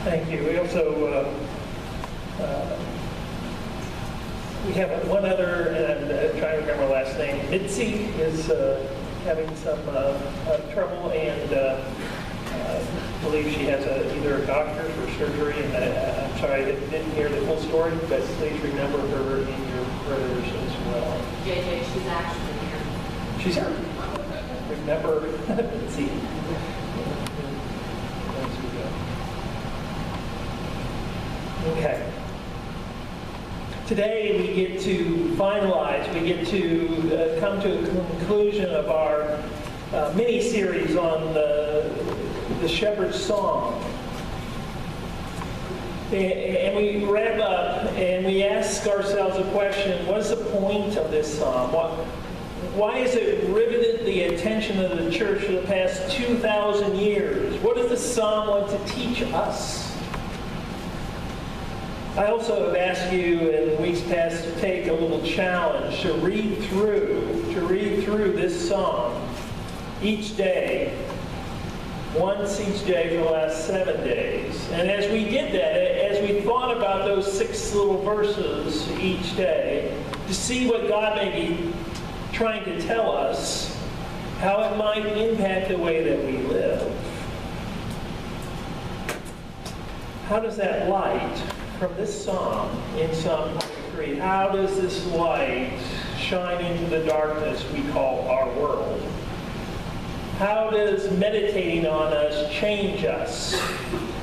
Thank you. We also we have one other, and I'm trying to remember her last name. Mitzi is having some trouble, and I believe she has either a doctor's or surgery. And I'm sorry I didn't hear the full story, but please remember her in your prayers as well. JJ, she's actually here. She's here. Remember Mitzi. Okay. Today we get to finalize, we get to come to a conclusion of our mini-series on the Shepherd's Song. And we wrap up and we ask ourselves a question: what is the point of this psalm? Why has it riveted the attention of the church for the past 2,000 years? What does the psalm want to teach us? I also have asked you in weeks past to take a little challenge to read through this psalm each day, once each day for the last 7 days. And as we did that, as we thought about those 6 little verses each day, to see what God may be trying to tell us, how it might impact the way that we live. How does that light from this psalm in Psalm 23, how does this light shine into the darkness we call our world? How does meditating on us change us?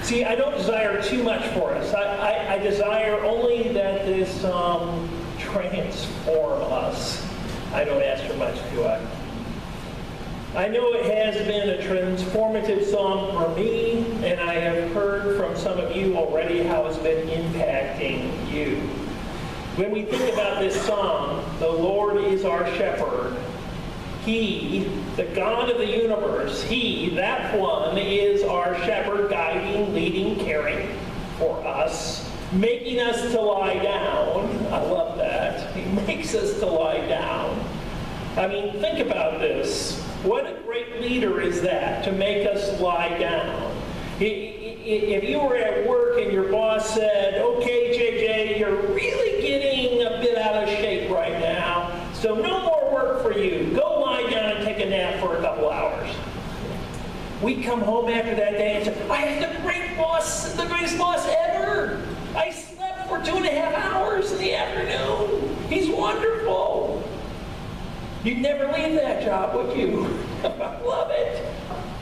See, I don't desire too much for us. I desire only that this psalm transform us. I don't ask for much, do I? I know it has been a transformative psalm for me, and I have heard from some of you already how it's been impacting you. When we think about this psalm, the Lord is our shepherd. He, the God of the universe, He, that one, is our shepherd, guiding, leading, caring for us, making us to lie down. I love that. He makes us to lie down. I mean, think about this. What a great leader is that, to make us lie down. If you were at work and your boss said, okay, JJ, you're really getting a bit out of shape right now, so no more work for you. Go lie down and take a nap for a couple hours. We come home after that day and say, I had the greatest boss ever. I slept for 2.5 hours in the afternoon. He's wonderful. You'd never leave that job, would you? I love it.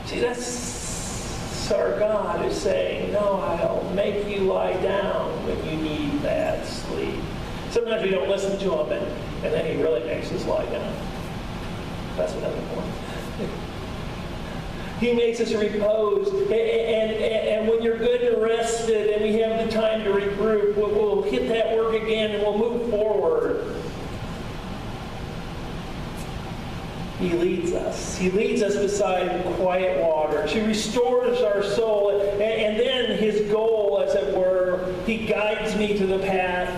See, that's our God is saying, no, I'll make you lie down when you need that sleep. Sometimes we don't listen to him, and then he really makes us lie down. That's another point. He makes us repose, and when you're good and rested and we have the time to regroup, we'll hit that work again and we'll move forward. He leads us. He leads us beside quiet waters. He restores our soul. And then his goal, as it were, he guides me to the path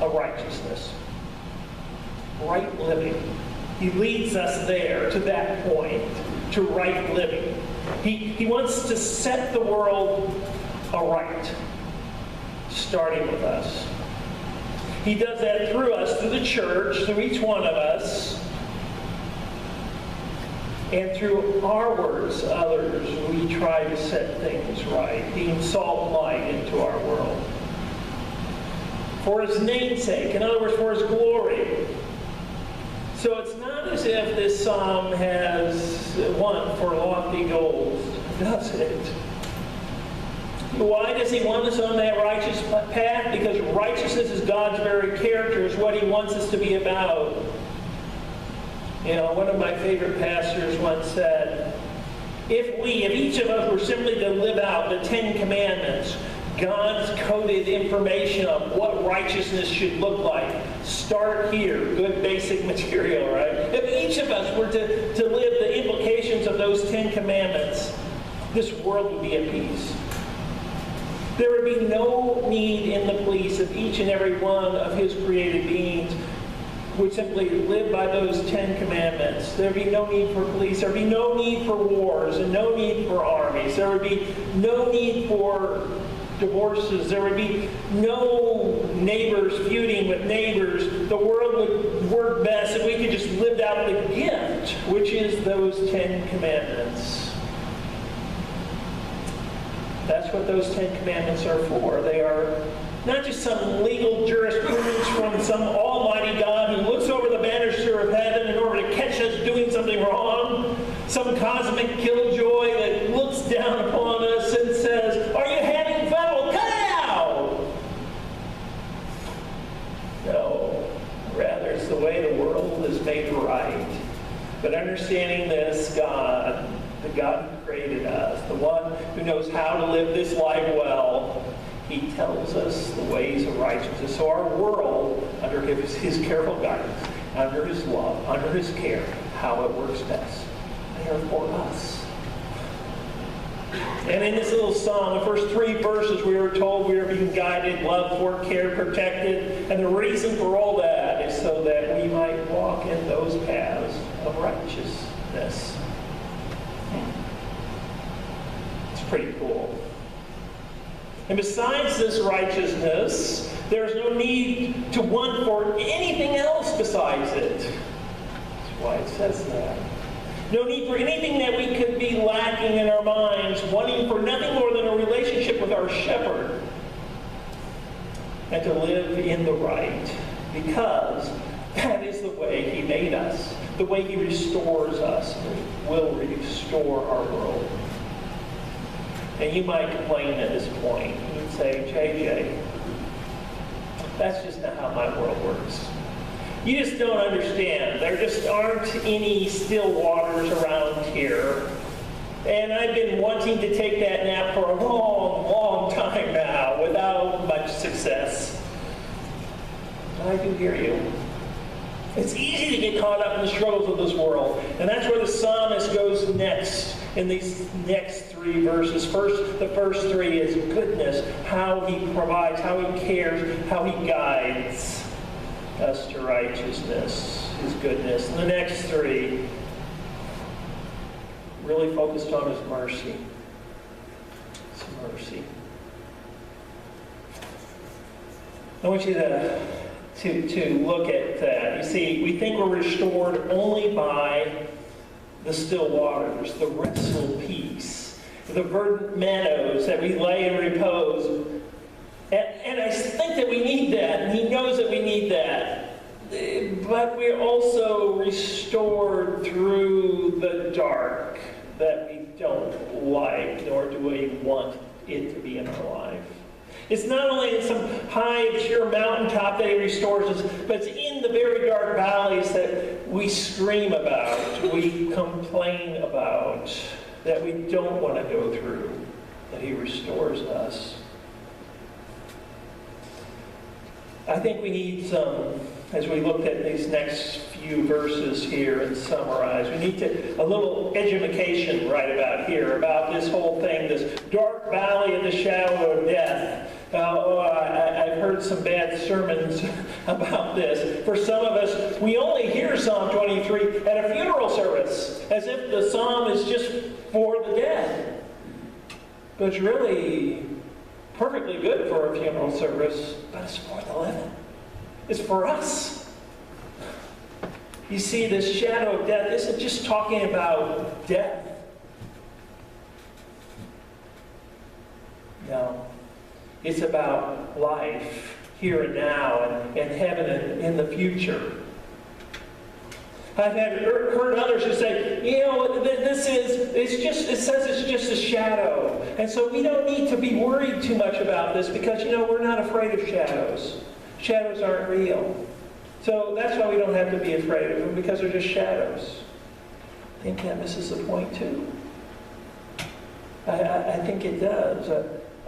of righteousness. Right living. He leads us there, to that point, to right living. He wants to set the world aright, starting with us. He does that through us, through the church, through each one of us. And through our words to others, we try to set things right, being salt and light into our world. For his name's sake, in other words, for his glory. So it's not as if this psalm has one for lofty goals, does it? Why does he want us on that righteous path? Because righteousness is God's very character, is what he wants us to be about. You know, one of my favorite pastors once said, if each of us were simply to live out the 10 Commandments, God's coded information of what righteousness should look like, start here, good basic material, right? If each of us were to live the implications of those 10 Commandments, this world would be at peace. There would be no need in the police of each and every one of his created beings would simply live by those 10 commandments, there'd be no need for police, there'd be no need for wars, and no need for armies. There would be no need for divorces. There would be no neighbors feuding with neighbors. The world would work best if we could just live out the gift, which is those 10 commandments. That's what those 10 commandments are for. They are not just some legal jurisprudence from some almighty God who looks over the banister of heaven in order to catch us doing something wrong, some cosmic killjoy that looks down upon us and says, "Are you having fun? Well, cut it out!" No, rather it's the way the world is made right. But understanding this God, the God who created us, the one who knows how to live this life well, He tells us the ways of righteousness. So our world, under His careful guidance, under His love, under His care, how it works best. They are for us. And in this little psalm, the first 3 verses, we are told we are being guided, loved for, cared, protected. And the reason for all that is so that we might walk in those paths of righteousness. It's pretty cool. And besides this righteousness, there's no need to want for anything else besides it. That's why it says that. No need for anything that we could be lacking in our minds, wanting for nothing more than a relationship with our shepherd. And to live in the right, because that is the way He made us. The way He restores us will restore our world. And you might complain at this point. You would say, JJ, that's just not how my world works. You just don't understand. There just aren't any still waters around here. And I've been wanting to take that nap for a long, long time now without much success. I do hear you. It's easy to get caught up in the struggles of this world. And that's where the psalmist goes next in these next 3 verses. The first 3 is goodness, how He provides, how He cares, how He guides us to righteousness, His goodness. And the next 3 really focused on His mercy. His mercy. I want you to look at that. You see, we think we're restored only by the still waters, the restful peace, the verdant meadows that we lay in repose. And I think that we need that, and He knows that we need that. But we're also restored through the dark that we don't like, nor do we want it to be in our life. It's not only in some high, obscure mountaintop that He restores us, but it's in the very dark valleys that we scream about, we complain about, that we don't want to go through, that He restores us. I think we need some, as we looked at these next few verses here and summarize, we need a little education right about here, about this whole thing, this dark valley in the shadow of death. I've heard some bad sermons about this. For some of us, we only hear Psalm 23 at a funeral service, as if the psalm is just for the dead. But it's really perfectly good for a funeral service, but it's for the living. It's for us. You see, this shadow of death isn't just talking about death. No. It's about life here and now and heaven and in the future. I've heard others who say, it says it's just a shadow. And so we don't need to be worried too much about this because, we're not afraid of shadows. Shadows aren't real. So that's why we don't have to be afraid of them, because they're just shadows. I think that misses the point too. I think it does.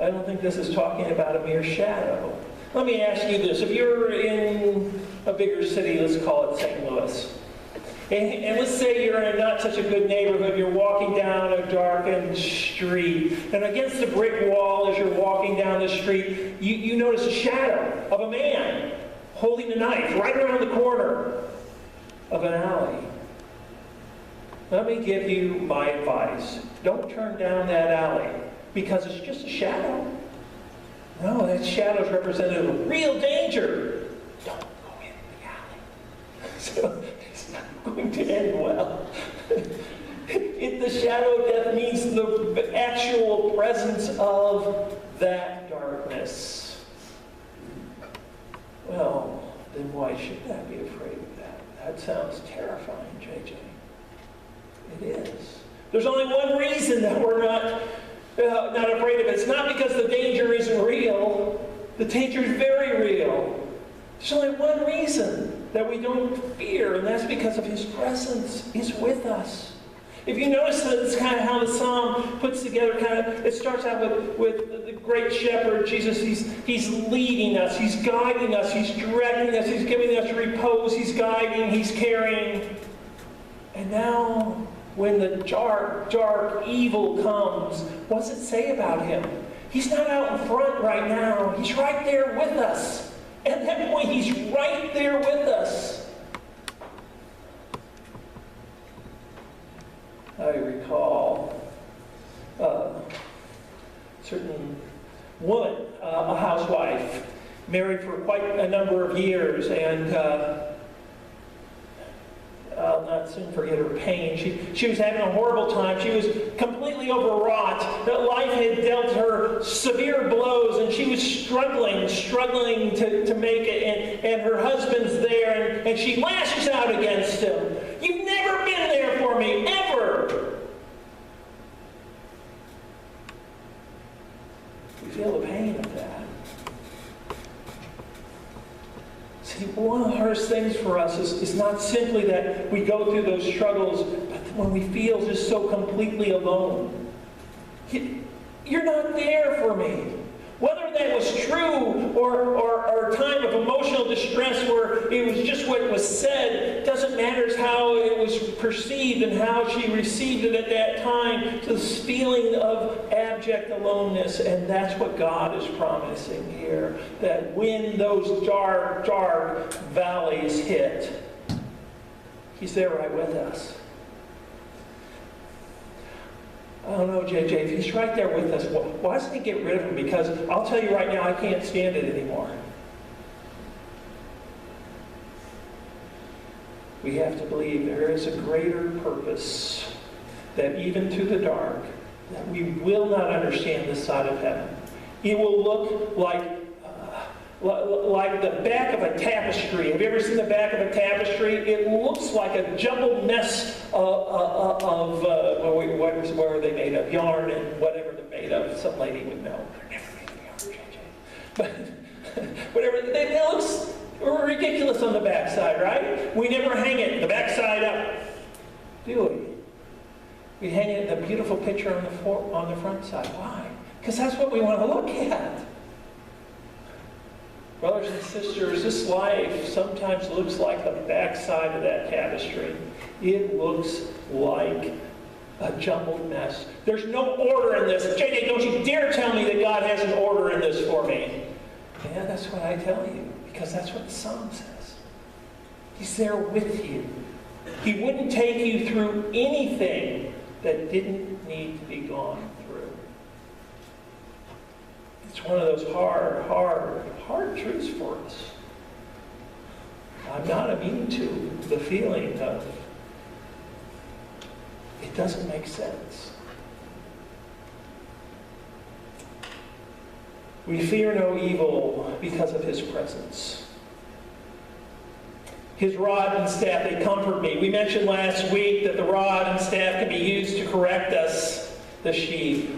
I don't think this is talking about a mere shadow. Let me ask you this. If you're in a bigger city, let's call it St. Louis, and let's say you're in not such a good neighborhood, you're walking down a darkened street, and against the brick wall as you're walking down the street, you notice a shadow of a man. holding a knife right around the corner of an alley. Let me give you my advice. Don't turn down that alley because it's just a shadow. No, that shadow is representative of real danger. Don't go in the alley. So it's not going to end well. The shadow of death means the actual presence of that darkness. Well, then why should I be afraid of that? That sounds terrifying, JJ. It is. There's only one reason that we're not afraid of it. It's not because the danger isn't real. The danger is very real. There's only one reason that we don't fear, and that's because of His presence is with us. If you notice that it's kind of how the psalm puts together, it starts out with the great shepherd, Jesus. He's leading us, He's guiding us, He's directing us, He's giving us repose, He's guiding, He's carrying. And now, when the dark evil comes, what does it say about Him? He's not out in front right now. He's right there with us. At that point, He's right there with us. I recall a certain woman, a housewife, married for quite a number of years, and I'll not soon forget her pain. She was having a horrible time. She was completely overwrought. That life had dealt her severe blows, and she was struggling to make it. And her husband's there, and she lashes out against him. You've never been there for me, ever. We feel the pain of that. See, one of the hardest things for us is not simply that we go through those struggles, but when we feel just so completely alone. You're not there for me. Whether that was true or a time of emotional distress where it was just what was said, doesn't matter. It's how it was perceived and how she received it at that time. To this feeling of abject aloneness, and that's what God is promising here. That when those dark valleys hit, He's there right with us. I don't know, JJ, if He's right there with us, why doesn't He get rid of Him? Because I'll tell you right now, I can't stand it anymore. We have to believe there is a greater purpose, that even through the dark, that we will not understand this side of heaven. It will look like the back of a tapestry. Have you ever seen the back of a tapestry? It looks like a jumbled mess of what are they made of? Yarn and whatever they're made of. Some lady would know. They're never made of yarn, JJ. But whatever, it looks ridiculous on the backside, right? We never hang it the backside up, do we? We hang it in the beautiful picture on the front side. Why? Because that's what we want to look at. Brothers and sisters, this life sometimes looks like the backside of that tapestry. It looks like a jumbled mess. There's no order in this. JJ, don't you dare tell me that God has an order in this for me. Yeah, that's what I tell you, because that's what the Psalm says. He's there with you. He wouldn't take you through anything that didn't need to be gone through. It's one of those hard truths for us. I'm not immune to the feeling of it doesn't make sense. We fear no evil because of His presence. His rod and staff, they comfort me. We mentioned last week that the rod and staff can be used to correct us, the sheep.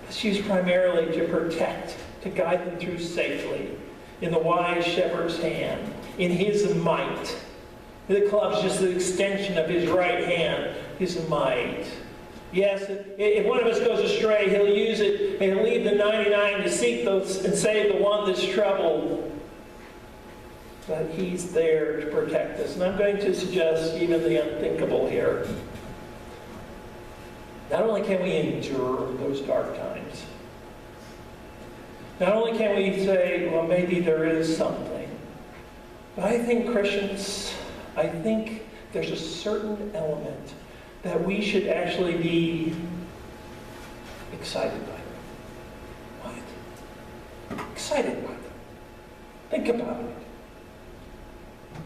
It's used primarily to protect, to guide them through safely. In the wise shepherd's hand, in His might. The club's just an extension of His right hand, His might. Yes, if one of us goes astray, He'll use it and leave the 99 to seek those and save the one that's troubled. But He's there to protect us. And I'm going to suggest even the unthinkable here. Not only can we endure those dark times, not only can we say, well, maybe there is something, But I think Christians, I think there's a certain element that we should actually be excited by. What? Excited by them. Think about it.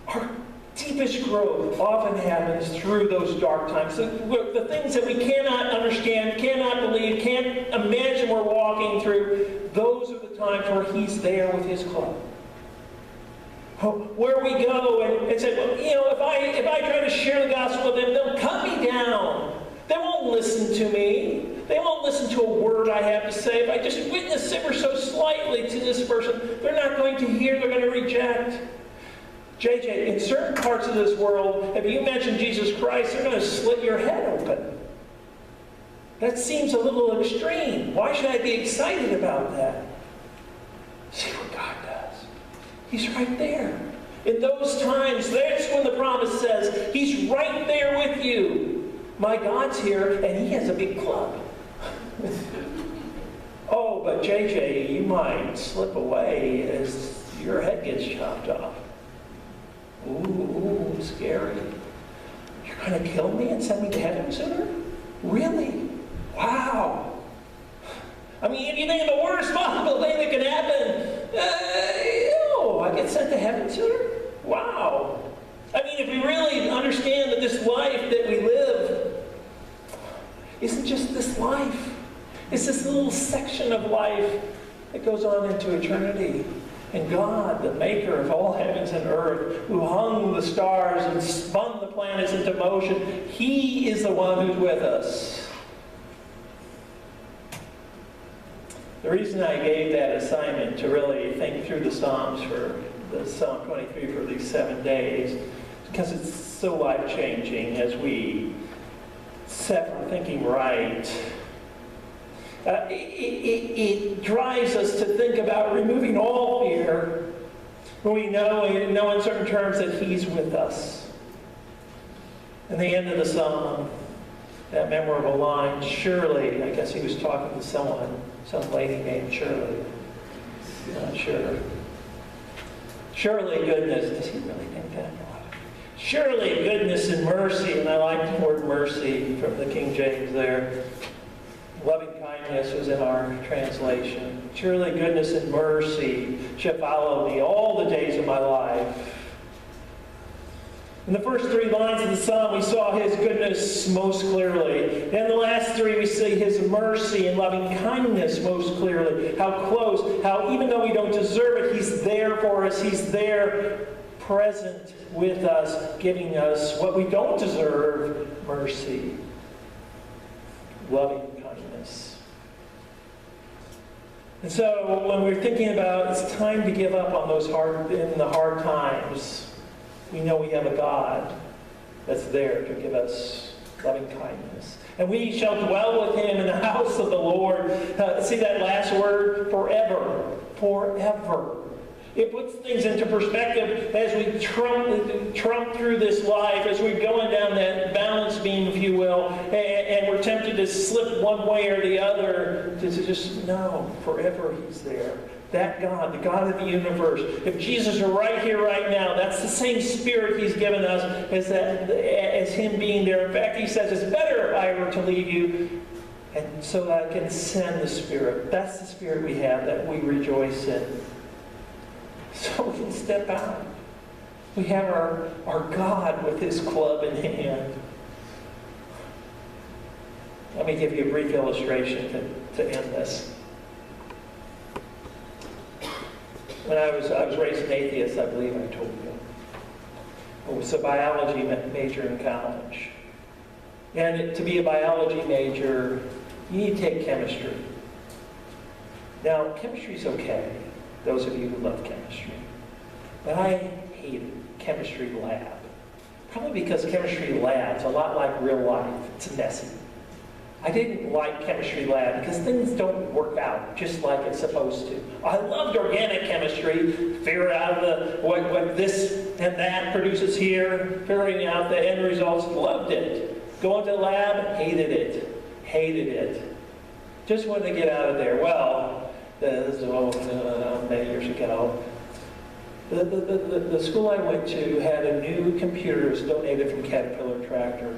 Our deepest growth often happens through those dark times. The things that we cannot understand, cannot believe, can't imagine we're walking through, those are the times where He's there with His club. Where we go and say, well, if I try to share the gospel with them, they'll cut me down. They won't listen to me. They won't listen to a word I have to say. If I just witness ever so slightly to this person, they're not going to hear, they're going to reject. JJ, in certain parts of this world, if you mention Jesus Christ, they're going to slit your head open. That seems a little extreme. Why should I be excited about that? See what God does. He's right there. In those times, that's when the promise says, He's right there with you. My God's here, and He has a big club. Oh, but JJ, you might slip away as your head gets chopped off. Ooh, scary. You're going to kill me and send me to heaven sooner? Really? Wow. I mean, if you think of the worst possible thing that could happen, I get sent to heaven sooner? Wow. I mean, if we really understand that this life that we live isn't just this life. It's this little section of life that goes on into eternity. And God, the maker of all heavens and earth, who hung the stars and spun the planets into motion, He is the one who's with us. The reason I gave that assignment to really think through the Psalms for the Psalm 23 for these 7 days is because it's so life-changing as we set our thinking right. It drives us to think about removing all fear when we know in no uncertain terms that He's with us. And the end of the psalm, that memorable line, surely, I guess he was talking to someone, some lady named Shirley. Not sure. Surely goodness, does he really think that? Surely goodness and mercy, and I like the word mercy from the King James there. Loving kindness was in our translation. Surely goodness and mercy shall follow me all the days of my life. In the first 3 lines of the psalm, we saw His goodness most clearly. In the last 3, we see His mercy and loving kindness most clearly. How close, how even though we don't deserve it, He's there for us. He's there present with us, giving us what we don't deserve, mercy, loving kindness. And so when we're thinking about it's time to give up on those hard times, we know we have a God that's there to give us loving kindness. And we shall dwell with Him in the house of the Lord. See that last word? Forever. Forever. It puts things into perspective as we trump through this life, as we're going down that balance beam, if you will, and we're tempted to slip one way or the other, to just know forever He's there. That God, the God of the universe, if Jesus were right here, right now, that's the same Spirit He's given us as Him being there. In fact, He says, it's better if I were to leave you, and so that I can send the Spirit. That's the Spirit we have that we rejoice in. So we can step out. We have our God with His club in hand. Let me give you a brief illustration to end this. When I was raised an atheist, I believe I told you. I was a biology major in college. And to be a biology major, you need to take chemistry. Now, chemistry's okay, those of you who love chemistry. But I hated chemistry lab. Probably because chemistry lab's a lot like real life. It's messy. I didn't like chemistry lab because things don't work out just like it's supposed to. I loved organic chemistry, figure out what this and that produces here, figuring out the end results, loved it. Going to the lab, hated it. Just wanted to get out of there. Well, this is many years ago. The school I went to had a new computer. It was donated from Caterpillar Tractor.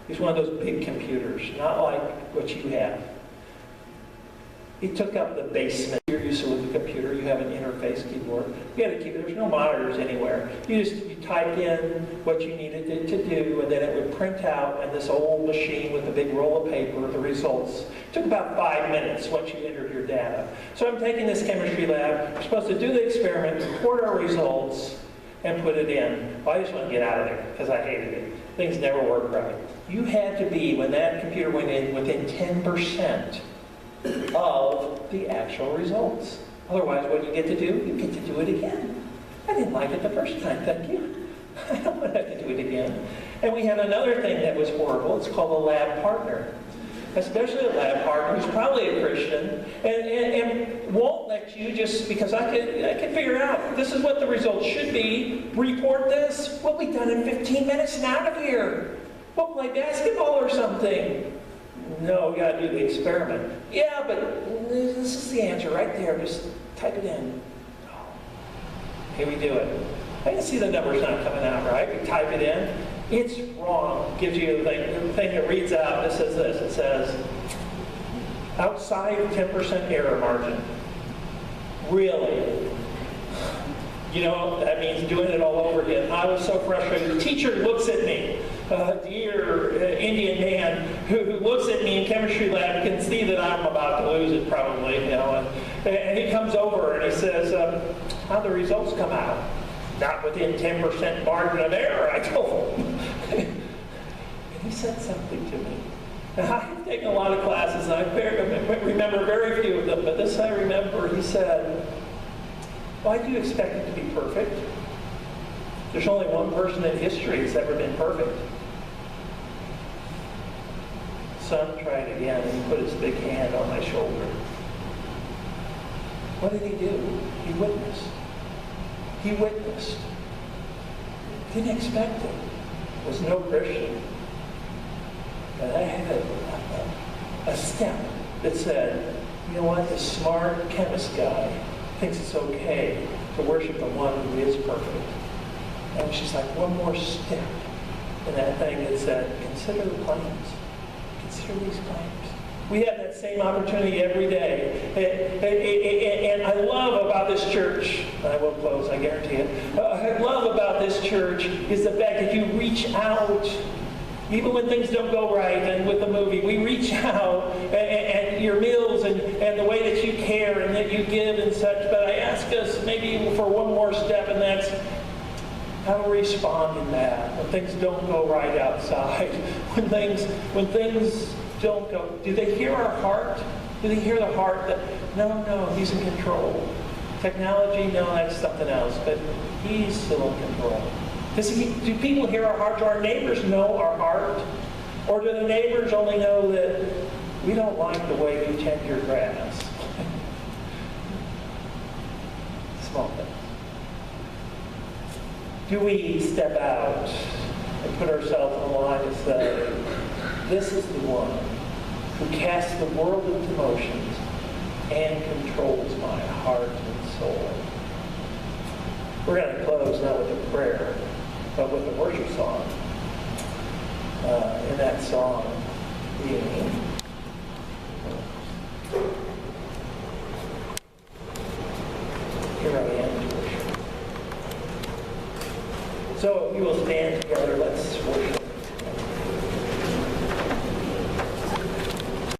It's one of those big computers, not like what you have. It took up the basement. You're used to with a computer, you have an interface keyboard. You had a keyboard, there's no monitors anywhere. You type in what you needed it to do, and then it would print out on this old machine with a big roll of paper the results. It took about 5 minutes once you entered your data. So I'm taking this chemistry lab, we're supposed to do the experiment, record our results, and put it in. Well, I just want to get out of there because I hated it. Things never worked right. You had to be, when that computer went in, within 10% of the actual results. Otherwise, what do you get to do? You get to do it again. I didn't like it the first time, thank you. I don't want to have to do it again. And we had another thing that was horrible. It's called a lab partner. Especially a lab partner who's probably a Christian and won't let you just, because I can figure out, this is what the results should be, report this, we'll be done in 15 minutes and out of here. We'll play basketball or something. No, we got to do the experiment. Yeah, but this is the answer right there. Just type it in. Here we do it. I can see the numbers not coming out right. We type it in. It's wrong. Gives you the thing that reads out. It says this. It says, outside 10% error margin. Really? You know, that means doing it all over again. I was so frustrated. The teacher looks at me. Dear Indian man who looks at me in chemistry lab can see that I'm about to lose it probably, you know. And he comes over and he says, how'd the results come out? Not within 10% margin of error, I told him. And he said something to me. Now, I've taken a lot of classes and I remember very few of them, but this I remember. He said, why do you expect it to be perfect? There's only one person in history that's ever been perfect. Son tried again and he put his big hand on my shoulder. What did he do? He witnessed. He witnessed. Didn't expect it. Was no Christian. But I had a step that said, you know what, this smart chemist guy thinks it's okay to worship the one who is perfect. And it was just like one more step in that thing that said, consider the claims. Consider these claims. We have that same opportunity every day. And I love about this church, I will close, I guarantee it. I love about this church is the fact that you reach out, even when things don't go right, and with the movie, we reach out, and your meals, and the way that you care, and that you give and such. But I ask us maybe for one more step, and that's how to respond in that when things don't go right outside, when things don't go. Do they hear our heart? Do they hear the heart that, no, he's in control. Technology, no, that's something else, but he's still in control. Do people hear our heart? Do our neighbors know our heart? Or do the neighbors only know that we don't like the way you tend your grass? Small things. Do we step out and put ourselves on the line and say, this is the one who casts the world into motions and controls my heart and soul? We're going to close not with a prayer, but with a worship song. In that song being, here I am to worship. So if you will stand together, let's worship.